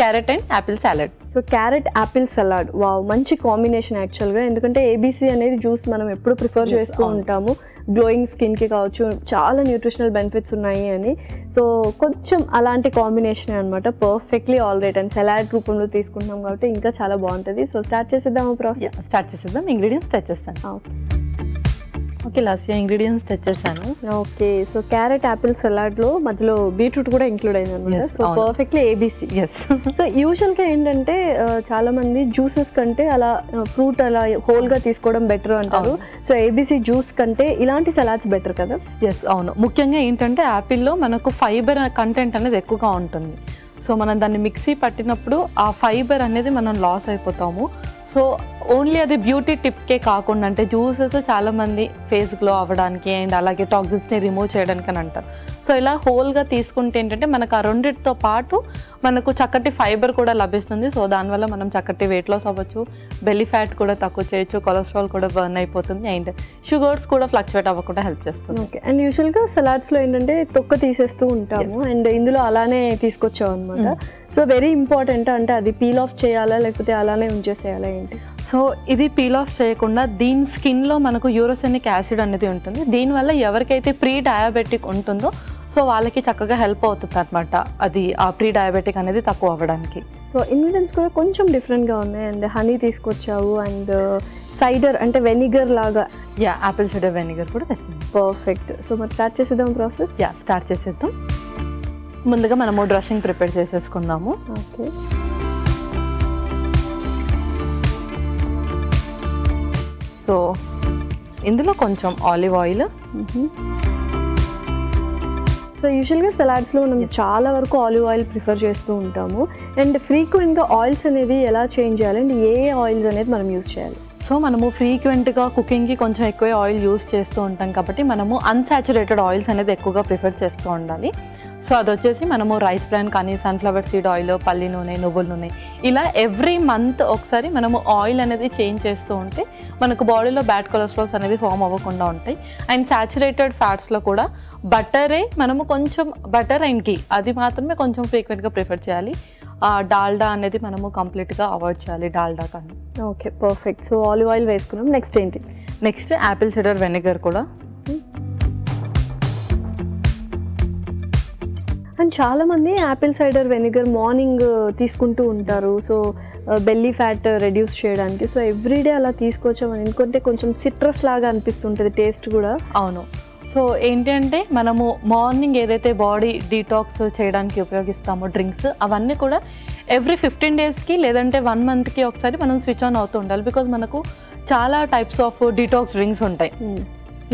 Carrot and Apple salad. So carrot Apple salad, wow, మంచి combination యాక్చువల్గా. ఎందుకంటే ABC అనేది జ్యూస్ మనం ఎప్పుడు ప్రిఫర్ చేస్తూ ఉంటాము, గ్లోయింగ్ స్కిన్కి కావచ్చు, చాలా న్యూట్రిషనల్ బెనిఫిట్స్ ఉన్నాయి అని. సో కొంచెం అలాంటి కాంబినేషన్ అనమాట, perfectly all right. And salad రూపంలో తీసుకుంటున్నాం కాబట్టి ఇంకా చాలా బాగుంటుంది. సో స్టార్ట్ చేసేద్దాము ప్రాసెస్. స్టార్ట్ చేసేద్దాం. ఇంగ్రీడియంట్స్ తెచ్చేస్తాను. ఓకే లాస్య, ఇంగ్రీడియంట్స్ తెచ్చేసాను. ఓకే, సో క్యారెట్ యాపిల్ సలాడ్లో మధ్యలో బీట్రూట్ కూడా ఇంక్లూడ్ అయింది అనమాట. So perfectly ABC. Yes. So యూజువల్గా ఏంటంటే చాలా మంది జ్యూసెస్ కంటే అలా ఫ్రూట్ అలా హోల్గా తీసుకోవడం బెటర్ అంటారు. సో ఏబీసీ జ్యూస్ కంటే ఇలాంటి సలాడ్స్ బెటర్ కదా? ఎస్, అవును. ముఖ్యంగా ఏంటంటే యాపిల్లో మనకు ఫైబర్ కంటెంట్ అనేది ఎక్కువగా ఉంటుంది. సో మనం దాన్ని మిక్సీ పట్టినప్పుడు ఆ ఫైబర్ అనేది మనం లాస్ అయిపోతాము. సో ఓన్లీ అది బ్యూటీ టిప్కే కాకుండా, అంటే జ్యూసెస్ చాలామంది ఫేస్ గ్లో అవ్వడానికి అండ్ అలాగే టాక్సిన్స్ని రిమూవ్ చేయడానికి అని అంటారు. సో ఇలా హోల్గా తీసుకుంటే ఏంటంటే మనకు ఆ రెండింటితో పాటు మనకు చక్కటి ఫైబర్ కూడా లభిస్తుంది. సో దానివల్ల మనం చక్కటి వెయిట్ లాస్ అవ్వచ్చు, బెల్లీ ఫ్యాట్ కూడా తక్కువ చేయొచ్చు, కొలెస్ట్రాల్ కూడా బర్న్ అయిపోతుంది, అండ్ షుగర్స్ కూడా ఫ్లక్చువేట్ అవ్వకుండా హెల్ప్ చేస్తుంది. ఓకే, అండ్ యూజువల్గా సలాడ్స్లో ఏంటంటే తొక్క తీసేస్తూ ఉంటాము, అండ్ ఇందులో అలానే తీసుకొచ్చాం అనమాట. సో వెరీ ఇంపార్టెంట్, అంటే అది పీల్ ఆఫ్ చేయాలా లేకపోతే అలానే ఉంచేసేయాలా ఏంటి? సో ఇది పీల్ ఆఫ్ చేయకుండా దీని స్కిన్లో మనకు యూరోసెనిక్ యాసిడ్ అనేది ఉంటుంది. దీనివల్ల ఎవరికైతే ప్రీ డయాబెటిక్ ఉంటుందో సో వాళ్ళకి చక్కగా హెల్ప్ అవుతుంది అనమాట, అది ఆ ప్రీ డయాబెటిక్ అనేది తక్కువ అవ్వడానికి. సో ఇంగ్రీడియంట్స్ కూడా కొంచెం డిఫరెంట్గా ఉన్నాయి. అండ్ హనీ తీసుకొచ్చావు, అండ్ సైడర్ అంటే వెనిగర్ లాగా. యాపిల్ సైడర్ వెనిగర్ కూడా తెచ్చింది. పర్ఫెక్ట్. సో మరి స్టార్ట్ చేసేద్దాం ప్రాసెస్. స్టార్ట్ చేసేద్దాం. ముందుగా మనము డ్రెస్సింగ్ ప్రిపేర్ చేసేసుకుందాము. ఓకే, సో ఇందులో కొంచెం ఆలివ్ ఆయిల్. సో యూజువల్గా సలాడ్స్లో మనం చాలా వరకు ఆలివ్ ఆయిల్ ప్రిఫర్ చేస్తూ ఉంటాము. అండ్ ఫ్రీక్వెంట్గా ఆయిల్స్ అనేది ఎలా చేంజ్ చేయాలి అండ్ ఏ ఆయిల్స్ అనేది మనం యూజ్ చేయాలి? సో మనము ఫ్రీక్వెంట్గా కుకింగ్కి కొంచెం ఎక్కువ ఆయిల్ యూజ్ చేస్తూ ఉంటాం కాబట్టి మనము అన్సాచురేటెడ్ ఆయిల్స్ అనేది ఎక్కువగా ప్రిఫర్ చేస్తూ ఉండాలి. సో అది వచ్చేసి మనము రైస్ బ్రాన్ కానీ, సన్ఫ్లవర్ సీడ్ ఆయిల్, పల్లి నూనె, నువ్వుల నూనె, ఇలా ఎవ్రీ మంత్ ఒకసారి మనము ఆయిల్ అనేది చేంజ్ చేస్తూ ఉంటే మనకు బాడీలో బ్యాడ్ కొలెస్ట్రాల్స్ అనేది ఫామ్ అవ్వకుండా ఉంటాయి. అండ్ సాచురేటెడ్ ఫ్యాట్స్లో కూడా బటరే మనము కొంచెం బటర్ అండ్ ఘీ అది మాత్రమే కొంచెం ఫ్రీక్వెంట్గా ప్రిఫర్ చేయాలి. డాల్డా అనేది మనము కంప్లీట్గా అవాయిడ్ చేయాలి, డాల్డా కానీ. Okay, perfect. So olive oil వేసుకున్నాం. నెక్స్ట్ ఏంటి? నెక్స్ట్ యాపిల్ సైడర్ వెనిగర్ కూడా. అండ్ చాలామంది యాపిల్ సైడర్ వెనిగర్ మార్నింగ్ తీసుకుంటూ ఉంటారు, సో బెల్లీ ఫ్యాట్ రెడ్యూస్ చేయడానికి. సో ఎవ్రీడే అలా తీసుకొచ్చామని ఎందుకంటే కొంచెం సిట్రస్ లాగా అనిపిస్తుంటుంది టేస్ట్ కూడా. అవును. సో ఏంటి అంటే మనము మార్నింగ్ ఏదైతే బాడీ డీటాక్స్ చేయడానికి ఉపయోగిస్తామో డ్రింక్స్, అవన్నీ కూడా ఎవ్రీ 15 డేస్కి లేదంటే 1 మంత్కి ఒకసారి మనం స్విచ్ ఆన్ అవుతూ ఉండాలి. బికాజ్ మనకు చాలా టైప్స్ ఆఫ్ డీటాక్స్ డ్రింక్స్ ఉంటాయి.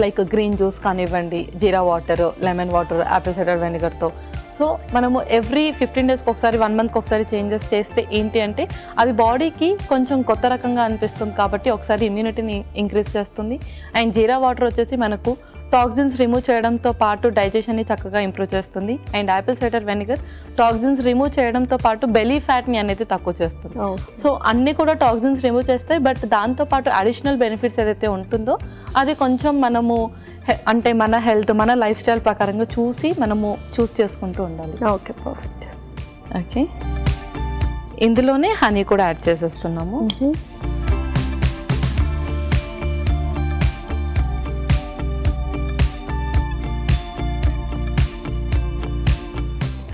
లైక్ గ్రీన్ జ్యూస్ కానివ్వండి, jeera water, lemon water, apple cider వెనిగర్తో. సో మనము ఎవ్రీ 15 డేస్కి ఒకసారి, 1 మంత్కి ఒకసారి చేంజెస్ చేస్తే ఏంటి అంటే అది బాడీకి కొంచెం కొత్త రకంగా అనిపిస్తుంది కాబట్టి ఒకసారి ఇమ్యూనిటీని ఇంక్రీజ్ చేస్తుంది. అండ్ జీరా వాటర్ వచ్చేసి మనకు టాక్సిన్స్ రిమూవ్ చేయడంతో పాటు డైజెషన్ని చక్కగా ఇంప్రూవ్ చేస్తుంది. And Apple cider vinegar toxins remove చేయడంతో పాటు బెలీ ఫ్యాట్ని అనేది తక్కువ చేస్తుంది. సో అన్నీ కూడా టాక్సిన్స్ రిమూవ్ చేస్తాయి, బట్ దాంతోపాటు అడిషనల్ బెనిఫిట్స్ ఏదైతే ఉంటుందో అది కొంచెం మనము అంటే మన హెల్త్, మన లైఫ్ స్టైల్ ప్రకారంగా చూసి మనము చూస్ చేసుకుంటూ ఉండాలి. Okay, perfect. ఓకే, ఇందులోనే హనీ కూడా యాడ్ చేసేస్తున్నాము.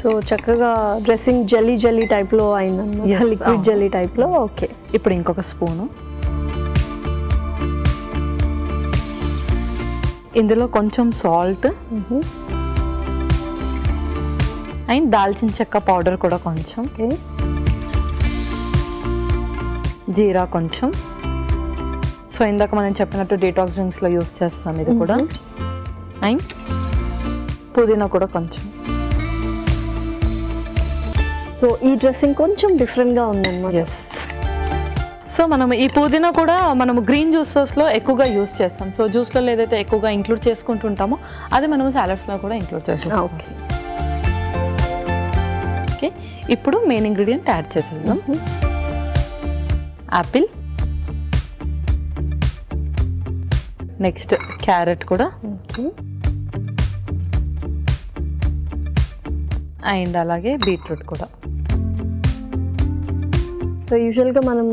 సో చక్కగా డ్రెస్సింగ్ జెల్లీ టైప్లో అయిందన్నమాట, లిక్విడ్ జెల్లీ టైప్లో. ఓకే, ఇప్పుడు ఇంకొక స్పూను. ఇందులో కొంచెం సాల్ట్ అండ్ దాల్చిన చెక్క పౌడర్ కూడా కొంచెం, జీరా కొంచెం. సో ఇందాక మనం చెప్పినట్టు డీటాక్స్ డ్రింక్స్లో యూస్ చేస్తాం ఇది కూడా. అండ్ పుదీనా కూడా కొంచెం. సో ఈ డ్రెస్సింగ్ కొంచెం డిఫరెంట్గా ఉందన్నమాట. ఎస్. సో మనం ఈ పుదీనా కూడా మనము గ్రీన్ జ్యూసెస్లో ఎక్కువగా యూస్ చేస్తాం. సో జ్యూస్లో ఏదైతే ఎక్కువగా ఇంక్లూడ్ చేసుకుంటుంటామో అది మనము సాలడ్స్లో కూడా ఇంక్లూడ్ చేస్తాం. ఓకే ఓకే, ఇప్పుడు మెయిన్ ఇంగ్రీడియంట్ యాడ్ చేసేద్దాం. యాపిల్, నెక్స్ట్ క్యారెట్ కూడా, అండ్ అలాగే బీట్రూట్ కూడా. సో యూజువల్గా మనం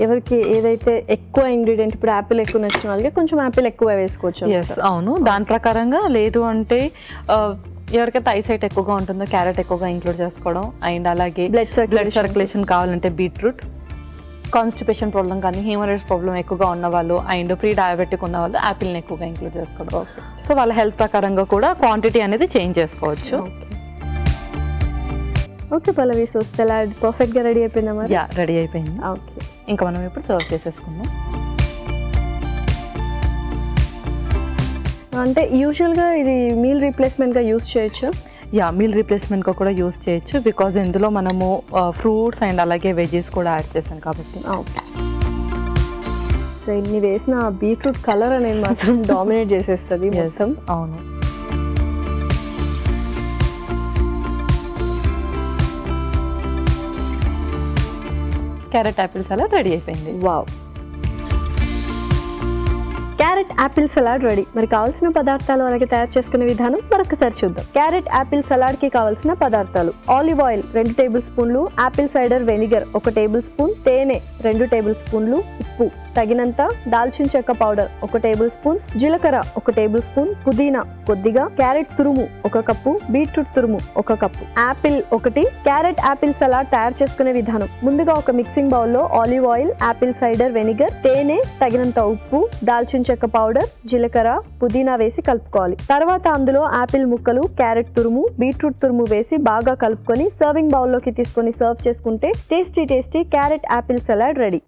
ఎవరికి ఏదైతే ఎక్కువ ఇంగ్రీడియంట్, ఇప్పుడు యాపిల్ ఎక్కువ నచ్చిన వాళ్ళకి కొంచెం యాపిల్ ఎక్కువ వేసుకోవచ్చు. ఎస్, అవును. దాని ప్రకారంగా లేదు అంటే ఎవరికైతే ఐసైట్ ఎక్కువగా ఉంటుందో క్యారెట్ ఎక్కువగా ఇంక్లూడ్ చేసుకోవడం, అండ్ అలాగే బ్లడ్ సర్క్యులేషన్ కావాలంటే బీట్రూట్, కాన్స్టిపేషన్ ప్రాబ్లం కానీ హీమోరైడ్స్ ప్రాబ్లం ఎక్కువగా ఉన్న వాళ్ళు అండ్ ప్రీ డయాబెటిక్ ఉన్న వాళ్ళు యాపిల్ని ఎక్కువగా ఇంక్లూడ్ చేసుకోవడం. సో వాళ్ళ హెల్త్ ప్రకారంగా కూడా క్వాంటిటీ అనేది చేంజ్ చేసుకోవచ్చు. ఓకే పల్లవి, సో సలాడ్ పర్ఫెక్ట్గా రెడీ అయిపోయిందా మరి? యా, రెడీ అయిపోయింది. ఓకే, ఇంకా మనం ఇప్పుడు సర్వ్ చేసేసుకుందాం. అంటే యూజువల్గా ఇది మీల్ రీప్లేస్మెంట్గా యూజ్ చేయొచ్చు? యా, మీల్ రీప్లేస్మెంట్గా కూడా యూజ్ చేయొచ్చు, బికాజ్ ఇందులో మనము ఫ్రూట్స్ అండ్ అలాగే వెజెస్ కూడా యాడ్ చేసాం కాబట్టి. ఓకే, సో ఇన్ని వేసిన బీట్రూట్ కలర్ అనేది మాత్రం డామినేట్ చేసేస్తుంది మొత్తం. అవును. క్యారెట్ యాపిల్ సలాడ్ రెడీ అయిపోయింది. Wow, carrot Apple salad ready. మరి కావాల్సిన పదార్థాలు అలాగే తయారు చేసుకునే విధానం మరొకసారి చూద్దాం. క్యారెట్ యాపిల్ సలాడ్ కి కావాల్సిన పదార్థాలు: ఆలివ్ ఆయిల్ 2 టేబుల్ స్పూన్లు, Apple cider vinegar 1 table spoon, తేనె 2 టేబుల్ స్పూన్లు, ఉప్పు తగినంత, దాల్చిన చెక్క పౌడర్ 1 టేబుల్ స్పూన్, జీలకర్ర 1 టేబుల్ స్పూన్, పుదీనా కొద్దిగా, క్యారెట్ తురుము 1 కప్పు, బీట్రూట్ తురుము 1 cup, Apple 1. Carrot Apple salad తయారు చేసుకునే విధానం: ముందుగా ఒక మిక్సింగ్ బౌల్లో olive oil, Apple cider vinegar, తేనె, తగినంత ఉప్పు, దాల్చిన చెక్క పౌడర్, జీలకర్ర, పుదీనా వేసి కలుపుకోవాలి. తర్వాత అందులో యాపిల్ ముక్కలు, క్యారెట్ తురుము, బీట్రూట్ తురుము వేసి బాగా కలుపుకొని సర్వింగ్ బౌల్లోకి తీసుకొని సర్వ్ చేసుకుంటే tasty carrot Apple salad ready.